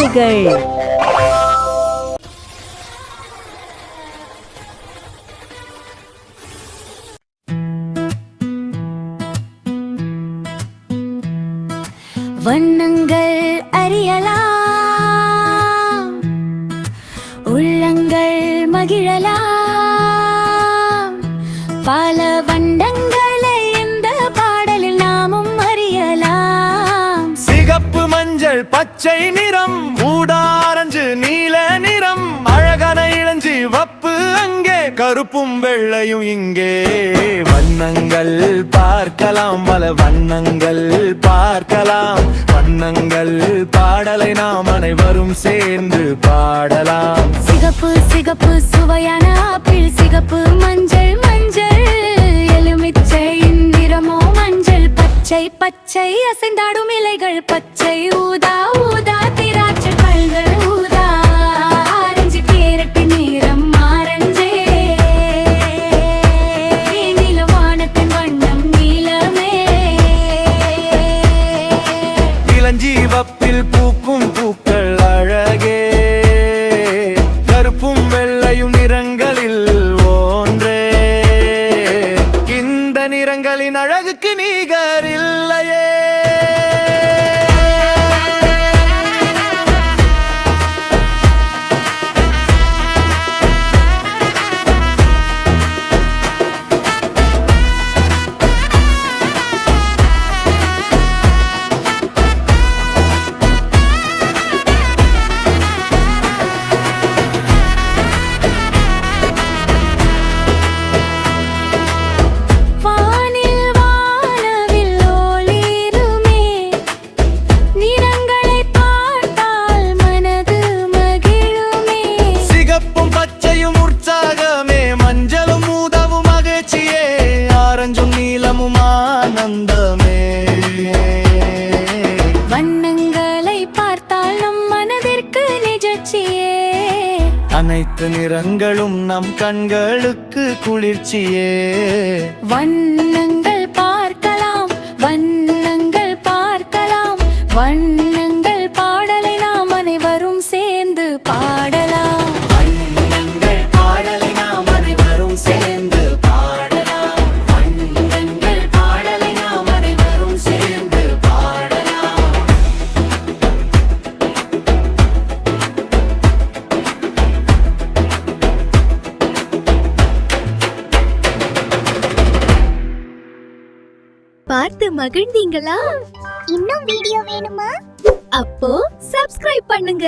பாடல்கள். வண்ணங்கள் அறியலாம், உள்ளங்கள் மகிழலாம். பல வண்ணங்களை இந்த பாடலில் நாமும் அறியலாம். சிகப்பு, மஞ்சள், பச்சை நிறம், ஊடாரஞ்சு, நீல நிறம், அழகான இளஞ்சி வப்பு அங்கே, கருப்பும் வெள்ளையும் இங்கே. வண்ணங்கள் பார்க்கலாம், பல வண்ணங்கள் பார்க்கலாம். வண்ணங்கள் பாடலை நாம் அனைவரும் சேர்ந்து பாடலாம். சிகப்பு சிகப்பு சுவையான ஆப்பிள், சிகப்பு மஞ்சள் மஞ்சள் எலுமிச்சையின் நிறமோ மஞ்சள். பச்சை பச்சை அசைந்தாடும் இலைகள், பச்சை ஊதா ஊதா திராட்சை பழங்கள் ஊதா. ஆரஞ்சு கேரட்டு நிறம் ஆரஞ்சே, நீலவானத்தின் வண்ணம் நீலமே. இளஞ்சீவப்பில் பூக்கும் பூக்கள் அழகே, கருப்பும் வெள்ளையும் நிறங்களில் ஒன்றே. இந்த நிறங்களின் அழகுக்கு நிகரில்லையே. வண்ணங்களை பார்த்தால் நம் மனதிற்கு நிகழ்ச்சியே. அனைத்து நிறங்களும் நம் கண்களுக்கு குளிர்ச்சியே. வண்ணங்கள் பார்க்கலாம், வண்ணங்கள் பார்க்கலாம். வண்ணங்கள் பாடலை நாம் அனைவரும் சேர்ந்து பாடலாம். வண்ணங்கள் பாடலை நாம் அனைவரும் சேர்ந்து பாடலாம். வண்ணங்கள் பாடலை நாம் அனைவரும் சேர்ந்து பாடலாம். பார்த்து மகிழ்ந்தீங்களா? இன்னும் வீடியோ வேணுமா? அப்போ சப்ஸ்கிரைப் பண்ணுங்க.